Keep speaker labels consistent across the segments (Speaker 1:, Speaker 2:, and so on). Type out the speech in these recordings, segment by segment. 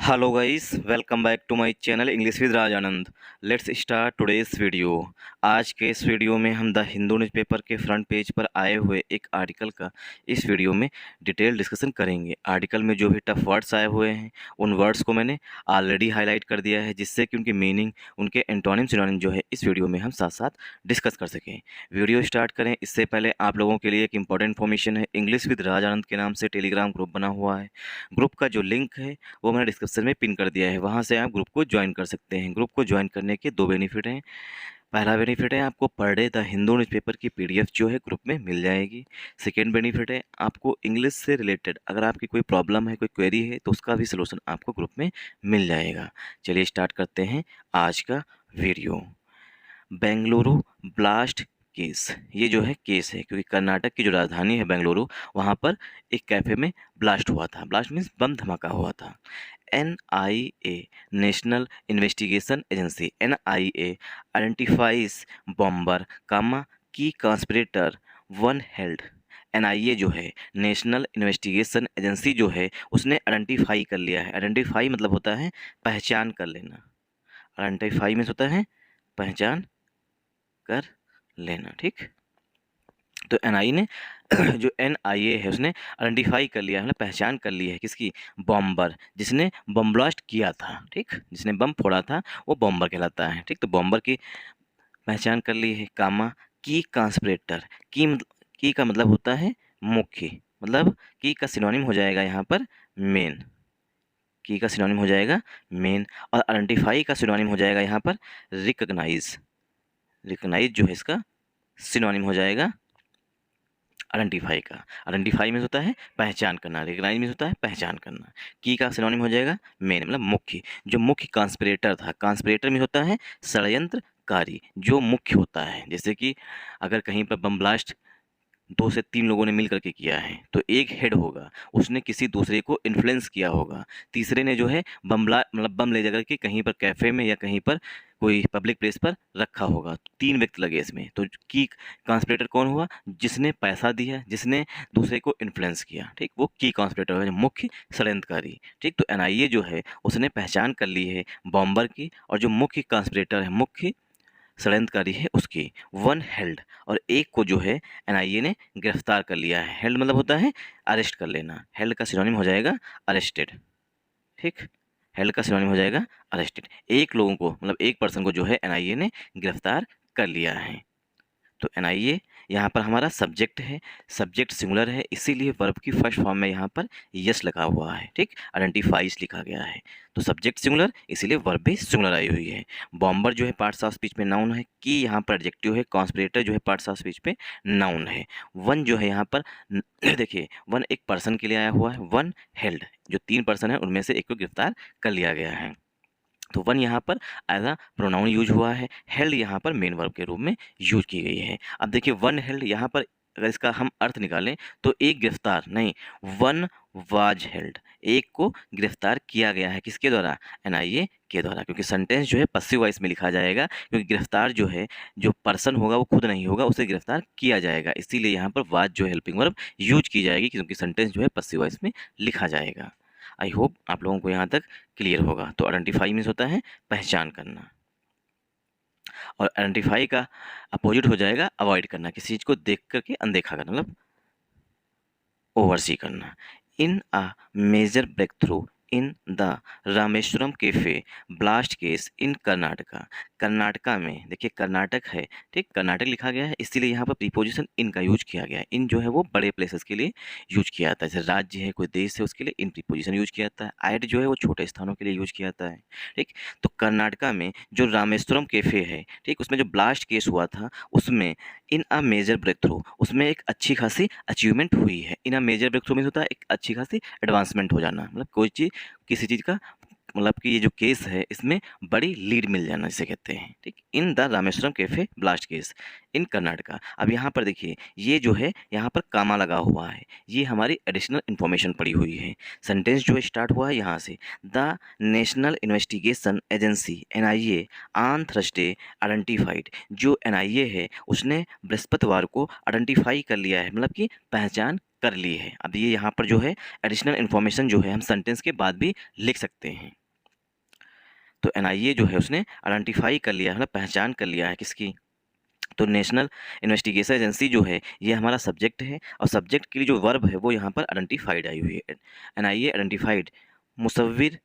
Speaker 1: Hello guys, welcome back to my channel English with Raj Anand. Let's start today's video. आज के इस video में हम द हिंदू न्यूज़पेपर के फ्रंट पेज पर आए हुए एक आर्टिकल का इस वीडियो में डिटेल डिस्कशन करेंगे। आर्टिकल में जो भी टफ वर्ड्स आए हुए हैं उन वर्ड्स को मैंने ऑलरेडी हाईलाइट कर दिया है, जिससे कि उनकी मीनिंग, उनके एंटोनिम सिनोनिम जो है इस वीडियो में हम साथ साथ डिस्कस कर सकें। वीडियो स्टार्ट करें इससे पहले आप लोगों के लिए एक इंपॉर्टेंट इन्फॉर्मेशन है। इंग्लिश विद राज आनंद के नाम से टेलीग्राम ग्रुप बना हुआ है। ग्रुप का जो लिंक है वो मैंने डिस्क्रिप्शन में पिन कर दिया है, वहाँ से आप ग्रुप को ज्वाइन कर सकते हैं। ग्रुप को ज्वाइन करने के दो बेनिफिट हैं। पहला बेनिफिट है आपको per day the Hindu newspaper की पीडीएफ जो है ग्रुप में मिल जाएगी। सेकेंड बेनिफिट है आपको इंग्लिश से रिलेटेड अगर आपकी कोई प्रॉब्लम है, कोई क्वेरी है, तो उसका भी सलूशन आपको ग्रुप में मिल जाएगा। चलिए स्टार्ट करते हैं आज का वीडियो। बेंगलुरु ब्लास्ट केस, ये जो है केस है क्योंकि कर्नाटक की जो राजधानी है बेंगलुरु, वहाँ पर एक कैफ़े में ब्लास्ट हुआ था। ब्लास्ट मीन्स बम धमाका हुआ था। NIA national investigation agency NIA identifies bomber कामा की कॉन्स्पिरेटर वन हेल्ड। NIA जो है नेशनल इन्वेस्टिगेशन एजेंसी जो है उसने आइडेंटिफाई कर लिया है। आइडेंटिफाई मतलब होता है पहचान कर लेना। आइडेंटिफाई मीन्स होता है पहचान कर लेना, ठीक। तो NIA ने जो NIA है उसने आइडेंटिफाई कर लिया है, मतलब पहचान कर ली है किसकी? बॉम्बर, जिसने बम ब्लास्ट किया था, ठीक, जिसने बम फोड़ा था वो बॉम्बर कहलाता है, ठीक। तो बॉम्बर की पहचान कर ली है। कामा की कॉन्स्पिरेटर, की का मतलब होता है मुख्य, मतलब की का सिनोनिम हो जाएगा यहाँ पर मेन। की का सिनोनिम हो जाएगा मेन, और आइडेंटिफाई का सिनोनिम हो जाएगा यहाँ पर रिकग्नाइज। रिकग्नाइज जो है इसका सिनोनिम हो जाएगा आइडेंटिफाई का। आइडेंटिफाई में होता है पहचान करना, रिकग्नाइज में होता है पहचान करना। की का सिनोनिम हो जाएगा मेन, मतलब मुख्य। जो मुख्य कॉन्स्पिरेटर था, कॉन्स्पिरेटर में होता है षड्यंत्रकारी, जो मुख्य होता है। जैसे कि अगर कहीं पर बम ब्लास्ट 2 से 3 लोगों ने मिल करके किया है तो एक हेड होगा, उसने किसी दूसरे को इन्फ्लुएंस किया होगा। तीसरे ने जो है मतलब बम ले जाकर के कहीं पर कैफ़े में या कहीं पर कोई पब्लिक प्लेस पर रखा होगा। 3 व्यक्ति लगे इसमें, तो की कॉन्स्पिरेटर कौन हुआ? जिसने पैसा दिया, जिसने दूसरे को इन्फ्लुएंस किया, ठीक, वो की कॉन्स्पिरेटर है, मुख्य षड्यंत्रकारी, ठीक। तो NIA जो है उसने पहचान कर ली है बॉम्बर की, और जो मुख्य कॉन्स्पिरेटर है, मुख्य षड्यंत्रकारी है उसकी वन हेल्ड, और एक को जो है NIA ने गिरफ्तार कर लिया है। हेल्ड मतलब होता है अरेस्ट कर लेना। हेल्ड का सिनोनिम हो जाएगा अरेस्टेड, ठीक। हेल्ड का सिनोनिम हो जाएगा अरेस्टेड। एक लोगों को मतलब एक पर्सन को जो है NIA ने गिरफ्तार कर लिया है। तो NIA यहाँ पर हमारा सब्जेक्ट है, सब्जेक्ट सिंगुलर है, इसीलिए वर्ब की फर्स्ट फॉर्म में यहाँ पर यस लगा हुआ है, ठीक। आइडेंटिफाइज लिखा गया है, तो सब्जेक्ट सिंगुलर इसीलिए वर्ब भी सिंगुलर आई हुई है। बॉम्बर जो है पार्ट्स ऑफ स्पीच में नाउन है, की यहाँ पर एडजेक्टिव है, कॉन्स्पिरेटर जो है पार्ट्स ऑफ स्पीच पे नाउन है। वन जो है यहाँ पर देखिए वन एक पर्सन के लिए आया हुआ है। वन हेल्ड, जो 3 पर्सन है उनमें से एक को गिरफ्तार कर लिया गया है। तो वन यहाँ पर एज अ प्रोनाउन यूज हुआ है, हेल्ड यहाँ पर मेन वर्ब के रूप में यूज की गई है। अब देखिए वन हेल्ड यहाँ पर अगर इसका हम अर्थ निकालें तो एक गिरफ्तार नहीं, वन वाज हेल्ड, एक को गिरफ्तार किया गया है। किसके द्वारा? NIA के द्वारा, क्योंकि सेंटेंस जो है पसिव वॉइस में लिखा जाएगा, क्योंकि गिरफ्तार जो है जो पर्सन होगा वो खुद नहीं होगा, उसे गिरफ्तार किया जाएगा, इसीलिए यहाँ पर वाज जो हेल्पिंग वर्ब यूज की जाएगी, क्योंकि सेंटेंस जो है पसिव वॉइस में लिखा जाएगा। आई होप आप लोगों को यहाँ तक क्लियर होगा। तो आइडेंटिफाई मीन्स होता है पहचान करना, और आइडेंटिफाई का अपोजिट हो जाएगा अवॉइड करना, किसी चीज़ को देख करके अनदेखा करना, मतलब ओवरसी करना। In a major breakthrough in the Rameshwaram cafe blast case in Karnataka. Karnataka में, देखिए कर्नाटक है, ठीक, कर्नाटक लिखा गया है, इसीलिए यहाँ पर प्रीपोजिशन इन का यूज किया गया है। इन जो है वो बड़े प्लेसेस के लिए यूज किया जाता है, जैसे राज्य है, कोई देश है, उसके लिए इन प्रीपोजिशन यूज किया जाता है। आइड जो है वो छोटे स्थानों के लिए यूज किया जाता है, ठीक। तो कर्नाटका में जो रामेश्वरम कैफे है, ठीक, उसमें जो ब्लास्ट केस हुआ था उसमें in a major breakthrough, उसमें एक अच्छी खासी अचीवमेंट हुई है। In a major breakthrough means होता है एक अच्छी खासी एडवांसमेंट हो जाना, मतलब कोई चीज़, किसी चीज़ का, मतलब कि ये जो केस है इसमें बड़ी लीड मिल जाना जिसे कहते हैं, ठीक। इन the Rameshwaram cafe blast case in Karnataka. अब यहाँ पर देखिए ये जो है यहाँ पर कामा लगा हुआ है, ये हमारी एडिशनल इन्फॉर्मेशन पड़ी हुई है। सेंटेंस जो स्टार्ट हुआ है यहाँ से, the national investigation agency NIA on Thursday identified. जो NIA है उसने बृहस्पतिवार को आइडेंटिफाई कर लिया है, मतलब कि पहचान कर ली है। अब ये यहाँ पर जो है एडिशनल इन्फॉर्मेशन जो है हम सेंटेंस के बाद भी लिख सकते हैं। तो एनआईए जो है उसने आइडेंटिफाई कर लिया है, मतलब पहचान कर लिया है किसकी, तो नेशनल इन्वेस्टिगेशन एजेंसी जो है ये हमारा सब्जेक्ट है, और सब्जेक्ट के लिए जो वर्ब है वो यहाँ पर आइडेंटिफाइड आई हुई है। NIA identified Musavvir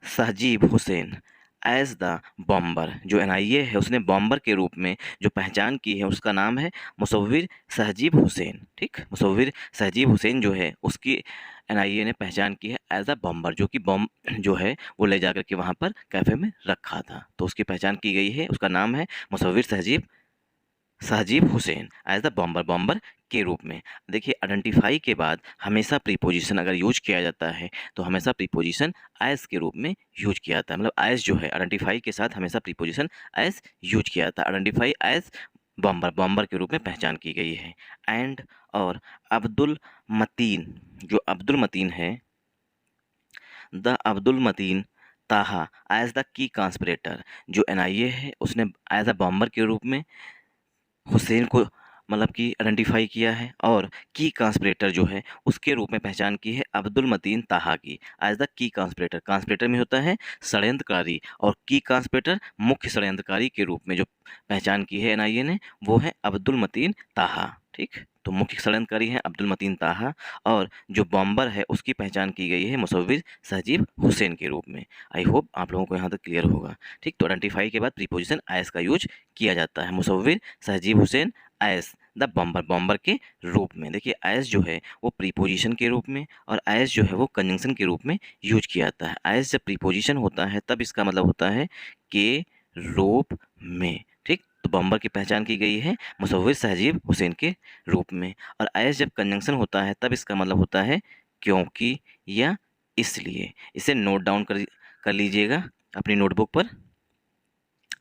Speaker 1: Sahjeeb Hussain as the bomber. जो एनआईए है उसने बॉम्बर के रूप में जो पहचान की है उसका नाम है मुसव्विर सहजीब हुसैन। ठीक, मुसव्विर सहजीब हुसैन जो है उसकी एनआईए ने पहचान की है एज अ बॉम्बर, जो कि बॉम्ब जो है वो ले जाकर के वहाँ पर कैफे में रखा था, तो उसकी पहचान की गई है। उसका नाम है Musavvir Sahjeeb Hussain as the bomber, bomber के रूप में। देखिए आइडेंटिफाई के बाद हमेशा प्रीपोजिशन अगर यूज किया जाता है तो हमेशा प्रीपोजिशन एज के रूप में यूज किया जाता है, मतलब एज जो है आइडेंटिफाई के साथ हमेशा प्रीपोजिशन एज यूज किया जाता है। आइडेंटिफाई एज बॉम्बर, बॉम्बर के रूप में पहचान की गई है। एंड और अब्दुल मतीन, जो अब्दुल मतीन है, द अब्दुल मतीन ताहा एज द की कॉन्स्पिरेटर। जो एनआईए है उसने एज अ बॉम्बर के रूप में हुसैन को मतलब कि आइडेंटिफाई किया है, और की कॉन्स्पिरेटर जो है उसके रूप में पहचान की है अब्दुल मतीन ताहा की as the key conspirator. Conspirator में होता है षड्यंत्रकारी, और की कॉन्स्पिरेटर मुख्य षड्यंत्रकारी के रूप में जो पहचान की है एनआईए ने वो है अब्दुल मतीन ताहा। ठीक, तो मुख्य षड्यंत्रकारी है अब्दुल मतीन ताहा, और जो बॉम्बर है उसकी पहचान की गई है मुसव्विर सहजीब हुसैन के रूप में। आई होप आप लोगों को यहाँ तक क्लियर होगा। ठीक, तो आइडेंटिफाई के बाद प्रीपोजिशन एज का यूज किया जाता है, Musavvir Sahjeeb Hussain as the bomber, bomber के रूप में। देखिए एज जो है वो प्रीपोजिशन के रूप में, और एज जो है वो कंजंक्शन के रूप में यूज किया जाता है। एज जब प्रीपोजिशन होता है तब इसका मतलब होता है के रूप में। ठीक, तो बॉम्बर की पहचान की गई है मुसव्विर सहजीब हुसैन के रूप में, और एज जब कंजंक्शन होता है तब इसका मतलब होता है क्योंकि या इसलिए। इसे नोट डाउन कर लीजिएगा अपनी नोटबुक पर।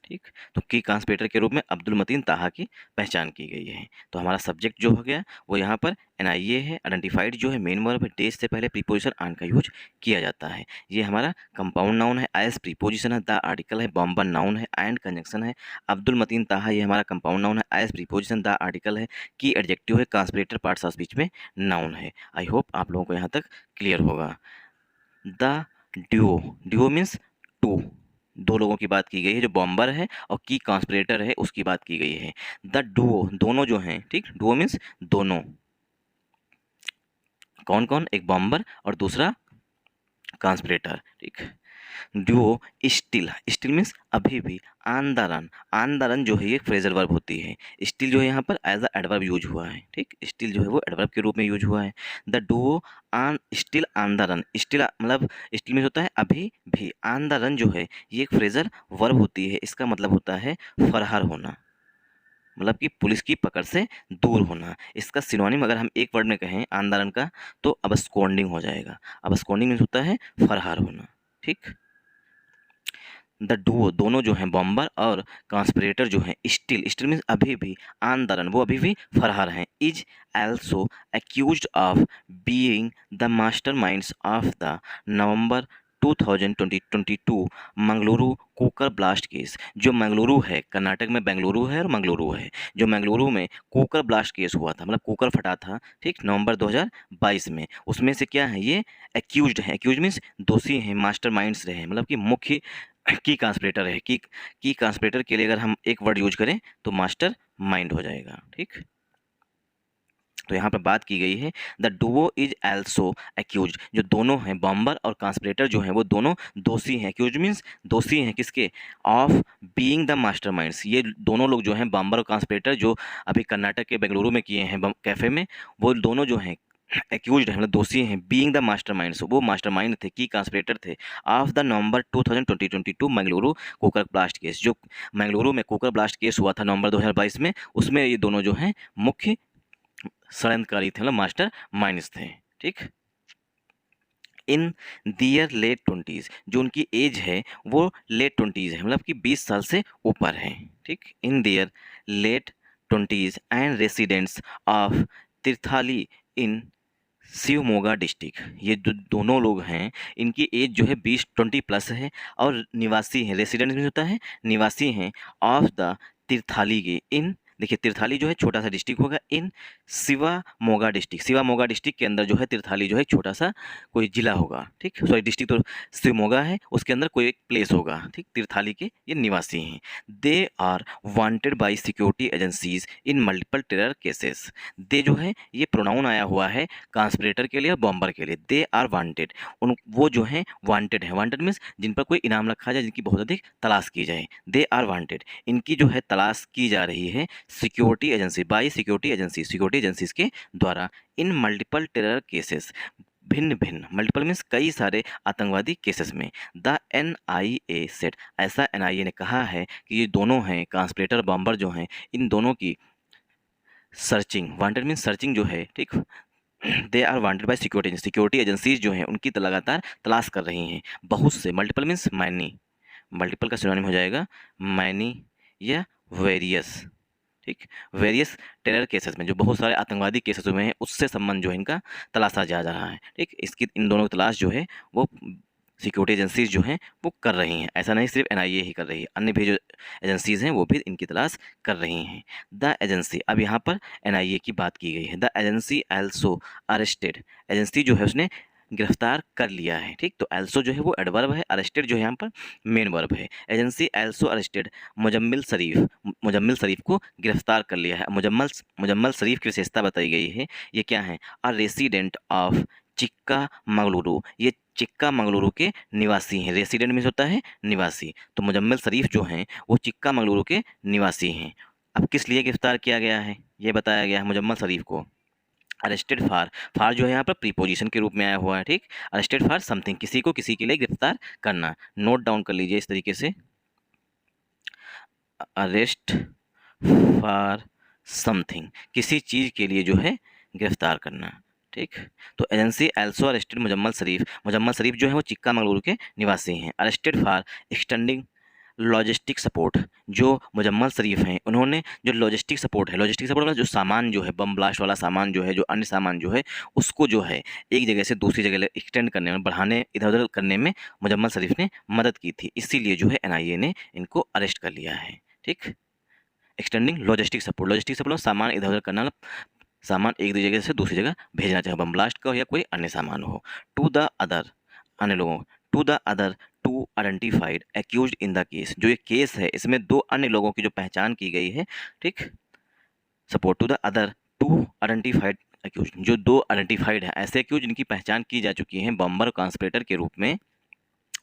Speaker 1: ठीक, तो की कॉन्स्पिरेटर के रूप में अब्दुल मतीन ताहा की पहचान की गई है। तो हमारा सब्जेक्ट जो हो गया वो यहाँ पर एनआईए है। आइडेंटिफाइड जो है मेन वर्ब है, डेज से पहले प्रीपोजिशन आन का यूज किया जाता है। ये हमारा कंपाउंड नाउन है, एज प्रीपोजिशन है, द आर्टिकल है, बॉम्बर नाउन है, एंड कंजंक्शन है। अब्दुल मतीन ताहा ये हमारा कंपाउंड नाउन है, एज प्रीपोजिशन, द आर्टिकल है, की एडजेक्टिव है, कॉन्स्पिरेटर पार्ट्स ऑफ स्पीच में नाउन है। आई होप आप लोगों को यहाँ तक क्लियर होगा। The duo, duo means two, दो लोगों की बात की गई है, जो बॉम्बर है और की कॉन्स्पिरेटर है उसकी बात की गई है। द डुओ, दोनों जो हैं, ठीक, डुओ मीन्स दोनों, कौन कौन, एक बॉम्बर और दूसरा कॉन्स्पिरेटर। ठीक, डुओ स्टिल, स्टिल मीन्स अभी भी, आंदोलन, आंदोलन जो है ये फ्रेजल वर्ब होती है। स्टिल जो है यहाँ पर एज अ एडवर्ब यूज हुआ है। ठीक, स्टिल जो है वो एडवर्ब के रूप में यूज हुआ है। द डुओ आन स्टिल आंदोलन, स्टिल मतलब स्टिल मीन्स होता है अभी भी, आंदोलन जो है ये एक फ्रेजल वर्ब होती है। इसका मतलब होता है फरार होना, मतलब कि पुलिस की पकड़ से दूर होना। इसका सिनोनिम अगर हम एक वर्ड में कहें आंदोलन का तो अबस्कॉन्डिंग हो जाएगा। अबस्कॉन्डिंग मीन्स होता है फरार होना। ठीक, द डुओ, दोनों जो हैं बॉम्बर और कॉन्स्पिरेटर जो हैं स्टिल, स्टिल मीन्स अभी भी, आंदोलन वो अभी भी फरार हैं, is also accused of being the master minds of the November 2022 Mangaluru cooker blast case. जो मंगलुरु है, कर्नाटक में बेंगलुरु है और मंगलुरु है, जो मंगलुरु में कुकर ब्लास्ट केस हुआ था, मतलब कुकर फटा था, ठीक, नवंबर 2022 में, उसमें से क्या है ये एक्यूज्ड है। एक्यूज मीन्स दोषी हैं, मास्टर माइंड्स रहे, मतलब कि मुख्य की ट्रांसलेटर है। की ट्रांसलेटर के लिए अगर हम एक वर्ड यूज करें तो मास्टर माइंड हो जाएगा। ठीक, तो यहाँ पर बात की गई है the duo is also accused, जो दोनों हैं बॉम्बर और कॉन्स्पिरेटर जो हैं वो दोनों दोषी हैं। एक्यूज मीन्स दोषी हैं किसके, ऑफ बीइंग द मास्टरमाइंड्स। ये दोनों लोग जो हैं बॉम्बर और कॉन्स्पिरेटर जो अभी कर्नाटक के बेंगलुरु में किए हैं कैफे में, वो दोनों जो हैं एक्यूज्ड हैं, मतलब दोषी हैं, बीइंग द मास्टरमाइंड्स, वो मास्टरमाइंड थे, की कॉन्स्पिरेटर थे, of the November 2022 Mangaluru cooker blast case. जो मंगलुरु में कुकर ब्लास्ट केस हुआ था नवंबर 2022 में, उसमें ये दोनों जो हैं मुख्य षड्यंत्रकारी थे, मतलब मास्टर माइंड्स थे। ठीक, इन दियर लेट 20s, जो उनकी एज है वो लेट 20s है, मतलब कि 20 साल से ऊपर है। ठीक, in their late 20s and residents of Thirthahalli in Shivamogga district. ये जो दोनों लोग हैं इनकी एज जो है 20 प्लस है, और निवासी हैं, रेसिडेंट में होता है निवासी हैं, ऑफ द तीर्थाली के इन देखिए तीर्थाली जो है छोटा सा डिस्ट्रिक्ट होगा इन शिवामोगा डिस्ट्रिक्ट, शिवामोगा डिस्ट्रिक्ट के अंदर जो है तीर्थाली जो है छोटा सा कोई जिला होगा, ठीक, सॉरी डिस्ट्रिक्ट तो शिवमोगा है, उसके अंदर कोई एक प्लेस होगा, ठीक, तीर्थाली के ये निवासी हैं। They are wanted by security agencies in multiple terror cases. दे जो है ये प्रोनाउन आया हुआ है कॉन्स्पिरेटर के लिए और बॉम्बर के लिए। दे आर वांटेड, उन वो जो हैं वांटेड है, वांटेड मीन्स जिन पर कोई इनाम रखा जाए, जिनकी बहुत अधिक तलाश की जाए। दे आर वांटेड, इनकी जो है तलाश की जा रही है security agency, by security agencies के द्वारा इन मल्टीपल टेरर केसेस, भिन्न भिन्न, मल्टीपल मीन्स कई सारे आतंकवादी केसेस में। द NIA सेट, ऐसा NIA ने कहा है कि ये दोनों हैं कॉन्स्पिरेटर बॉम्बर जो हैं, इन दोनों की सर्चिंग, वांटेड मीन्स सर्चिंग जो है, ठीक, they are wanted by security agencies जो हैं उनकी लगातार तलाश कर रही हैं। बहुत से, मल्टीपल मीन्स मैनी, मल्टीपल का सिनोनिम हो जाएगा मैनी या वेरियस, ठीक, वेरियस टेरर केसेस में, जो बहुत सारे आतंकवादी केसेस में हैं उससे संबंध जो है इनका तलाशा जा रहा है, ठीक, इसकी इन दोनों की तलाश जो है वो सिक्योरिटी एजेंसीज जो हैं वो कर रही हैं। ऐसा नहीं सिर्फ NIA ही कर रही है, अन्य भी जो एजेंसीज हैं वो भी इनकी तलाश कर रही हैं। द एजेंसी, अब यहाँ पर NIA की बात की गई है। The agency also arrested, agency जो है उसने गिरफ्तार कर लिया है, ठीक, तो एल्सो जो है वो एडवर्ब है, अरेस्टेड जो है यहाँ पर मेन वर्ब है। एजेंसी एल्सो अरेस्टेड मुजम्मिल शरीफ को गिरफ्तार कर लिया है। मुजम्मल शरीफ की विशेषता बताई गई है, ये क्या है, अ रेसिडेंट ऑफ चिक्का मंगलुरु, ये चिक्का मंगलुरु के निवासी हैं। रेसिडेंट मीन्स होता है निवासी, तो मुजम्मिल शरीफ जो हैं वो चिक्का मंगलुरु के निवासी हैं। अब किस लिए गिरफ्तार किया गया है ये बताया गया है मुजम्मिल शरीफ को। अरेस्टेड फार जो है यहाँ पर प्रीपोजिशन के रूप में आया हुआ है, ठीक, अरेस्टेड फार समथिंग, किसी को किसी के लिए गिरफ्तार करना। नोट डाउन कर लीजिए इस तरीके से, अरेस्ट फॉर समथिंग, किसी चीज़ के लिए जो है गिरफ्तार करना, ठीक। तो agency also arrested Muzammil Shareef जो है वो चिक्का मंगलुरु के निवासी हैं। Arrested for extending logistic support, जो मुजम्मल शरीफ हैं उन्होंने जो लॉजिस्टिक सपोर्ट मतलब जो सामान जो है बम ब्लास्ट वाला सामान जो है, जो अन्य सामान जो है उसको जो है एक जगह से दूसरी जगह एक्सटेंड करने में, बढ़ाने, इधर उधर करने में मुजम्मल शरीफ ने मदद की थी, इसीलिए जो है NIA ने इनको अरेस्ट कर लिया है, ठीक। एक्सटेंडिंग लॉजिस्टिक सपोर्ट सामान इधर उधर करना, सामान एक जगह से दूसरी जगह भेजना, चाहे बम ब्लास्ट का हो या कोई अन्य सामान हो। टू द अदर, अन्य लोगों, to the other two identified accused in the case, जो ये केस है इसमें दो अन्य लोगों की जो पहचान की गई है, ठीक, support to the other two identified accused, जो दो आइडेंटिफाइड है ऐसे एक्यूज जिनकी पहचान की जा चुकी है बम्बर कॉन्स्पिरेटर के रूप में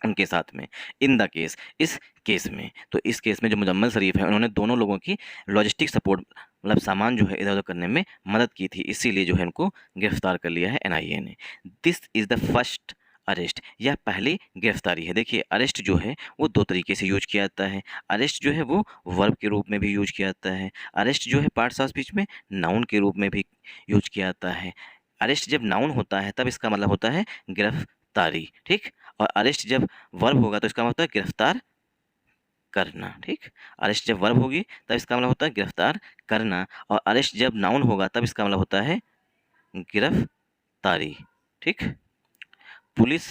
Speaker 1: उनके साथ में, इन द केस, इस केस में। तो इस केस में जो मुजम्मल शरीफ है उन्होंने दोनों लोगों की लॉजिस्टिक सपोर्ट मतलब सामान जो है इधर उधर करने में मदद की थी, इसीलिए जो है इनको गिरफ्तार कर लिया है NIA ने। This is the first arrest, यह पहली गिरफ्तारी है। देखिए अरेस्ट जो है वो दो तरीके से यूज किया जाता है। अरेस्ट जो है वो वर्ब के रूप में भी यूज किया जाता है। अरेस्ट जो है पार्ट्स ऑफ स्पीच में नाउन के रूप में भी यूज किया जाता है। अरेस्ट जब नाउन होता है तब इसका मतलब होता है गिरफ्तारी, ठीक, और अरेस्ट जब वर्ब होगा तो इसका मतलब होता है गिरफ्तार करना, ठीक। अरेस्ट जब वर्ब होगी तब इसका मतलब होता है गिरफ्तार करना, और अरेस्ट जब नाउन होगा तब इसका मतलब होता है गिरफ्तारी, ठीक। पुलिस,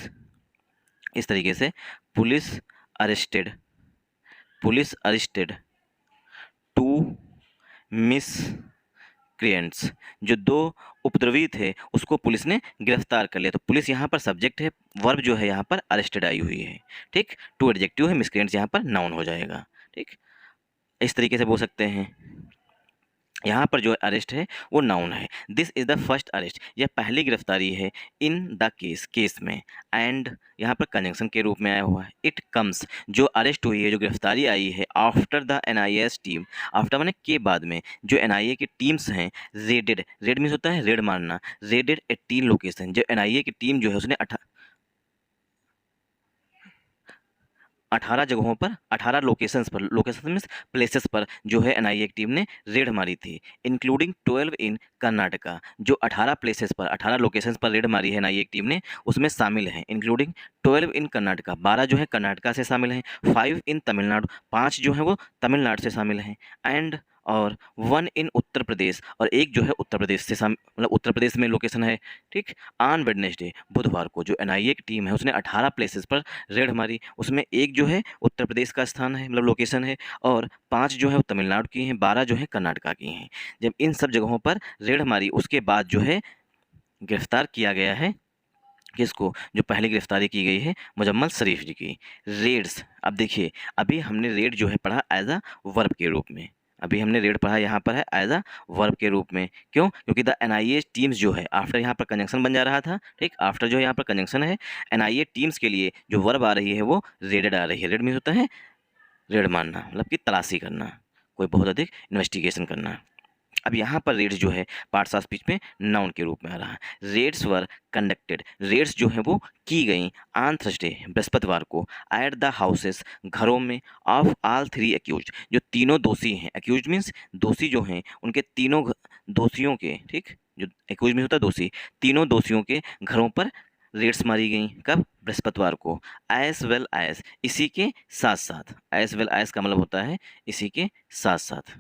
Speaker 1: इस तरीके से पुलिस अरेस्टेड टू मिस क्रिएंट्स, जो दो उपद्रवी थे उसको पुलिस ने गिरफ्तार कर लिया। तो पुलिस यहाँ पर सब्जेक्ट है, वर्ब जो है यहाँ पर अरेस्टेड आई हुई है, ठीक। टू एडजेक्टिव है, मिसक्रिएंट्स यहाँ पर नाउन हो जाएगा, ठीक। इस तरीके से बोल सकते हैं। यहाँ पर जो अरेस्ट है वो नाउन है। This is the first arrest, यह पहली गिरफ्तारी है इन द केस में। एंड यहाँ पर कंजंक्शन के रूप में आया हुआ है। इट कम्स, जो अरेस्ट हुई है, जो गिरफ्तारी आई है, after the NIA's team, after माने के बाद में, जो NIA की टीम्स हैं रेड मीन्स होता है रेड मारना, रेडेड 18 लोकेशन, जो NIA की टीम जो है उसने 18 जगहों पर, 18 लोकेशंस मीन्स प्लेसेस पर जो है NIA की टीम ने रेड मारी थी, इंक्लूडिंग 12 इन कर्नाटका, जो 18 प्लेसेस पर, 18 लोकेशंस पर रेड मारी है NIA की टीम ने, उसमें शामिल हैं इंक्लूडिंग 12 इन कर्नाटका, 12 जो है कर्नाटका से शामिल हैं, 5 इन तमिलनाडु, 5 जो है वो तमिलनाडु से शामिल हैं, एंड और 1 इन उत्तर प्रदेश, और एक जो है उत्तर प्रदेश से मतलब उत्तर प्रदेश में लोकेशन है, ठीक। ऑन वेडनेसडे, बुधवार को जो एनआईए की टीम है उसने 18 प्लेसेस पर रेड मारी, उसमें एक जो है उत्तर प्रदेश का स्थान है, मतलब लोकेशन है, और 5 जो है वो तमिलनाडु की हैं, 12 जो है कर्नाटका की हैं। जब इन सब जगहों पर रेड मारी उसके बाद जो है गिरफ्तार किया गया है किसको, जो पहली गिरफ्तारी की गई है मुजम्मल शरीफ जी की। रेड्स, अब देखिए अभी हमने रेड जो है पढ़ा एज अ वर्ब के रूप में, अभी हमने रेड पढ़ा यहाँ पर है एज अ वर्ब के रूप में। क्यों? क्योंकि द एनआईए टीम्स जो है आफ्टर यहाँ पर कंजंक्शन बन जा रहा था, ठीक। आफ्टर जो यहाँ पर कंजंक्शन है, एनआईए टीम्स के लिए जो वर्ब आ रही है वो रेडेड आ रही है। रेड मीन्स होता है रेड मारना, मतलब कि तलाशी करना, कोई बहुत अधिक इन्वेस्टिगेशन करना। अब यहाँ पर रेड्स जो है पार्ट्स ऑफ स्पीच में नाउन के रूप में आ रहा है। रेड्स वर कंडक्टेड, रेड्स जो है वो की गई ऑन थर्सडे, बृहस्पतिवार को, एट द हाउसेस, घरों में, ऑफ ऑल 3 एक्यूज, जो तीनों दोषी हैं। एक्यूज मीन्स दोषी जो हैं उनके तीनों दोषियों के, ठीक, जो एक्यूज मीन्स होता है दोषी, तीनों दोषियों के घरों पर रेड्स मारी गई। कब? बृहस्पतिवार को। एज वेल एज, इसी के साथ साथ, एज वेल एज का मतलब होता है इसी के साथ साथ,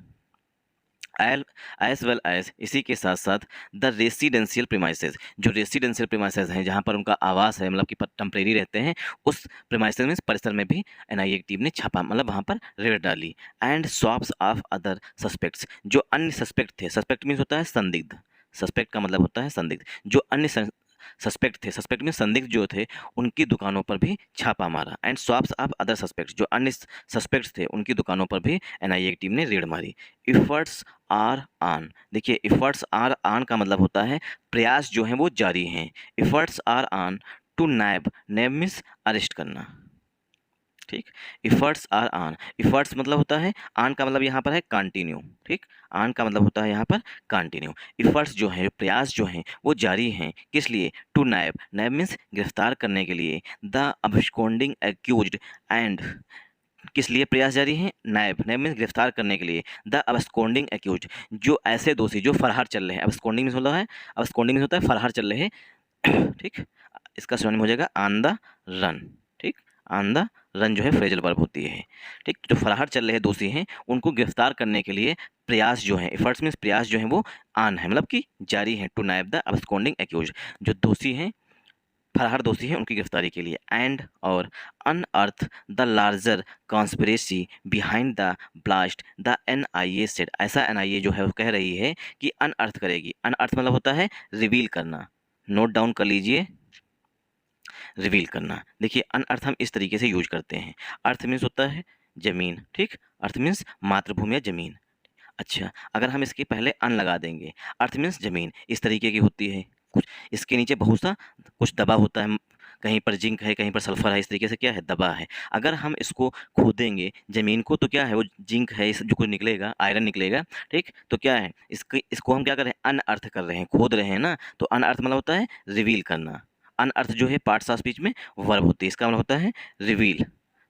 Speaker 1: एज वेल एज, इसी के साथ साथ, द रेसिडेंशियल प्रीमाइसेस, जो रेसिडेंशियल प्रीमाइसेस हैं जहाँ पर उनका आवास है, मतलब कि टेम्परेरी रहते हैं, उस प्रीमाइसेस में परिसर में भी एनआईए की टीम ने छापा, मतलब वहाँ पर रेड डाली। And shops of other suspects, जो अन्य सस्पेक्ट थे, सस्पेक्ट मीन्स होता है संदिग्ध, सस्पेक्ट का मतलब होता है संदिग्ध, जो अन्य सस्पेक्ट थे, सस्पेक्ट में संदिग्ध जो थे, उनकी दुकानों पर भी छापा मारा। And shops of other suspects, जो अन्य सस्पेक्ट्स थे उनकी दुकानों पर भी एनआईए की टीम ने रेड मारी। इफर्ट्स आर ऑन, देखिए इफर्ट्स आर ऑन का मतलब होता है प्रयास जो हैं वो जारी हैं। Efforts are on to nab, nab means arrest करना, ठीक। इफर्ट्स आर ऑन, इफर्ट्स मतलब होता है, ऑन का मतलब यहाँ पर है कंटिन्यू, ठीक। ऑन का मतलब होता है यहाँ पर कंटिन्यू। इफर्ट्स जो है, प्रयास जो हैं वो जारी हैं, किस लिए? टू नैब, नैब मीन्स गिरफ्तार करने के लिए। द अब्सकॉन्डिंग एक्यूज्ड, एंड किस लिए प्रयास जारी हैं? नैब, नैब मीन्स गिरफ्तार करने के लिए। द अब्सकॉन्डिंग एक्यूज्ड, जो ऐसे दोषी जो फरार चल रहे हैं, अब्सकॉन्डिंग मीन्स होता है, अब्सकॉन्डिंग मीन्स होता है फरार चल रहे हैं, ठीक। इसका सिनोनिम हो जाएगा ऑन द रन, ठीक। ऑन द रन जो है फ्रेजल वर्ब होती है, ठीक। जो फरार चल रहे दोषी हैं उनको गिरफ्तार करने के लिए प्रयास जो है, एफर्ट्स मीन्स प्रयास जो है वो ऑन है, मतलब कि जारी है, to NAB the absconding accused, जो दोषी हैं, फरार दोषी हैं, उनकी गिरफ्तारी के लिए। एंड और unearth the larger conspiracy behind the blast, the NIA said, ऐसा एनआईए जो है वो कह रही है कि अनअर्थ करेगी। अनअर्थ मतलब होता है रिवील करना, नोट डाउन कर लीजिए, रिवील करना। देखिए अनअर्थ हम इस तरीके से यूज करते हैं। अर्थ मीन्स होता है जमीन, ठीक। अर्थ मीन्स मातृभूमि या जमीन। अच्छा, अगर हम इसके पहले अन लगा देंगे, अर्थ मीन्स जमीन, इस तरीके की होती है, कुछ इसके नीचे बहुत सा कुछ दबा होता है, कहीं पर जिंक है, कहीं पर सल्फर है, इस तरीके से क्या है, दबा है। अगर हम इसको खोदेंगे ज़मीन को तो क्या है, वो जिंक है, इस जो कुछ निकलेगा, आयरन निकलेगा, ठीक। तो क्या है, इसको हम क्या कर रहे हैं, अनअर्थ कर रहे हैं, खोद रहे हैं ना। तो अनअर्थ मतलब होता है रिवील करना। अनअर्थ जो है पार्ट्स ऑफ स्पीच में वर्ब होती है, इसका मतलब होता है रिवील,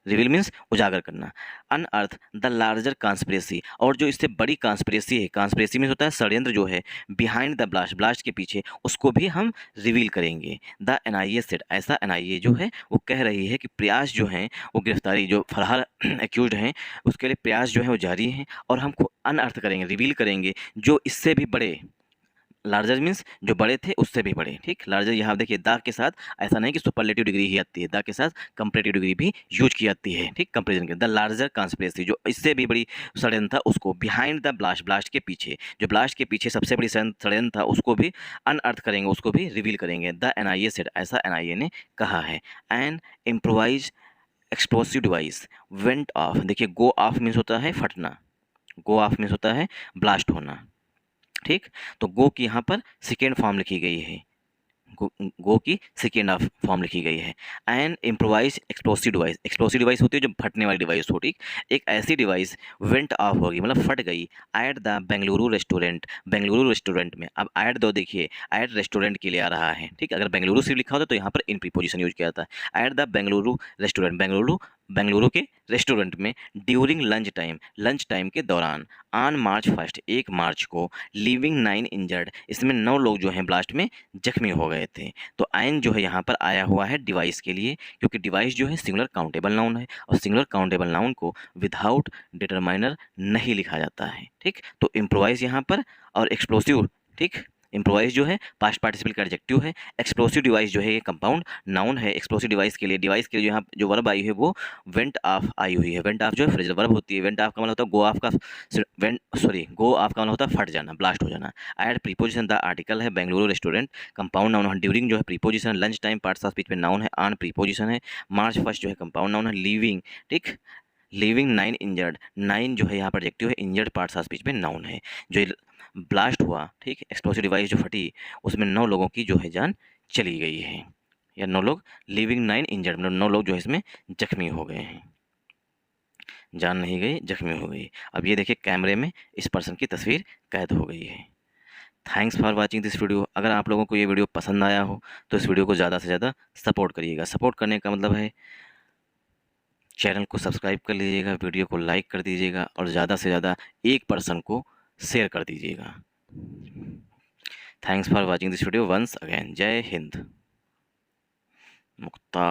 Speaker 1: रिवील मीन्स उजागर करना। अनअर्थ द लार्जर कॉन्स्पिरेसी, और जो इससे बड़ी कॉन्स्पिरेसी है, कॉन्स्पिरेसी मीन्स होता है षड्यंत्र जो है, बिहाइंड द ब्लास्ट, ब्लास्ट के पीछे, उसको भी हम रिवील करेंगे। द एनआईए सेड, ऐसा एनआईए जो है वो कह रही है कि प्रयास जो हैं वो गिरफ्तारी, जो फरार एक्यूज्ड हैं उसके लिए प्रयास जो है वो जारी हैं, और हमको अनअर्थ करेंगे, रिवील करेंगे जो इससे भी बड़े, लार्जर मीन्स जो बड़े थे उससे भी बड़े, ठीक। लार्जर यहाँ देखिए द के साथ ऐसा नहीं कि सुपरलेटिव डिग्री ही आती है, द के साथ कंपैरेटिव डिग्री भी यूज की जाती है, ठीक, कंपैरिजन के। द लार्जर कॉन्स्पिरेसी, जो इससे भी बड़ी षड्यंत्र था उसको, बिहाइंड द ब्लास्ट, ब्लास्ट के पीछे, जो ब्लास्ट के पीछे सबसे बड़ी षड्यंत्र था उसको भी अनअर्थ करेंगे, उसको भी रिवील करेंगे। द एनआईए सेड, ऐसा एनआईए ने कहा है। And improvise explosive device went of, देखिए गो ऑफ मीन्स होता है फटना, गो ऑफ मीन्स होता है ब्लास्ट होना, ठीक। तो गो की यहाँ पर सेकेंड फॉर्म लिखी गई है, गो की सेकेंड ऑफ फॉर्म लिखी गई है। And improvise explosive device, explosive device होती है जो फटने वाली डिवाइस हो, ठीक। एक ऐसी डिवाइस वेंट ऑफ होगी, मतलब फट गई, at the Bengaluru restaurant, Bengaluru restaurant में। अब एट दो देखिए, एट रेस्टोरेंट के लिए आ रहा है, ठीक। अगर बेंगलुरु सिर्फ लिखा होता तो यहाँ पर इन प्रीपोजिशन यूज किया जाता है। At the Bengaluru restaurant, Bengaluru Bengaluru के रेस्टोरेंट में ड्यूरिंग लंच टाइम के दौरान ऑन मार्च 1 1 मार्च को लीविंग 9 इंजर्ड, इसमें 9 लोग जो हैं ब्लास्ट में जख्मी हो गए थे। तो आइन जो है यहाँ पर आया हुआ है डिवाइस के लिए, क्योंकि डिवाइस जो है सिंगुलर काउंटेबल नाउन है और सिंगुलर काउंटेबल नाउन को विदाउट डिटरमाइनर नहीं लिखा जाता है। ठीक, तो इम्प्रोवाइज यहाँ पर और एक्सप्लोसिव, ठीक, इम्प्रोवाइज जो है पास्ट पार्टिसिपल का एडजेक्टिव है, एक्सप्लोसिव डिवाइस जो है ये कंपाउंड नाउन है। एक्सप्लोसिव डिवाइस के लिए जो यहाँ जो वर्ब आई है वो वेंट ऑफ आई हुई है। वेंट ऑफ जो है फ्रेजल वर्ब होती है। वेंट ऑफ का मतलब होता है गो ऑफ का, गो ऑफ का मतलब होता है फट जाना, ब्लास्ट हो जाना। एड प्रीपोजिशन द आर्टिकल है बेंगलुरु रेस्टोरेंट, कंपाउंड नाउन है। ड्यूरिंग जो है preposition, lunch time parts of speech में नाउन है, ऑन प्रीपोजिशन है, मार्च 1 जो है कंपाउंड नाउन है, लीविंग, ठीक, लीविंग 9 इंजर्ड, 9 जो है यहाँ पर एडजेक्टिव है, इंजर्ड पार्ट्स ऑफ स्पीच में नाउन है। जो ब्लास्ट हुआ, ठीक, एक्सप्लोसिव डिवाइस जो फटी उसमें 9 लोगों की जो है जान चली गई है, या 9 लोग, लिविंग 9 इंजर्ड मतलब 9 लोग जो है इसमें जख्मी हो गए हैं, जान नहीं गई, जख्मी हो गई। अब ये देखिए कैमरे में इस पर्सन की तस्वीर कैद हो गई है। Thanks for watching this video. अगर आप लोगों को ये वीडियो पसंद आया हो तो इस वीडियो को ज़्यादा से ज़्यादा सपोर्ट करिएगा। सपोर्ट करने का मतलब है चैनल को सब्सक्राइब कर लीजिएगा, वीडियो को लाइक कर दीजिएगा और ज़्यादा से ज़्यादा एक पर्सन को शेयर कर दीजिएगा। Thanks for watching this video once again. Jai Hind. Mukta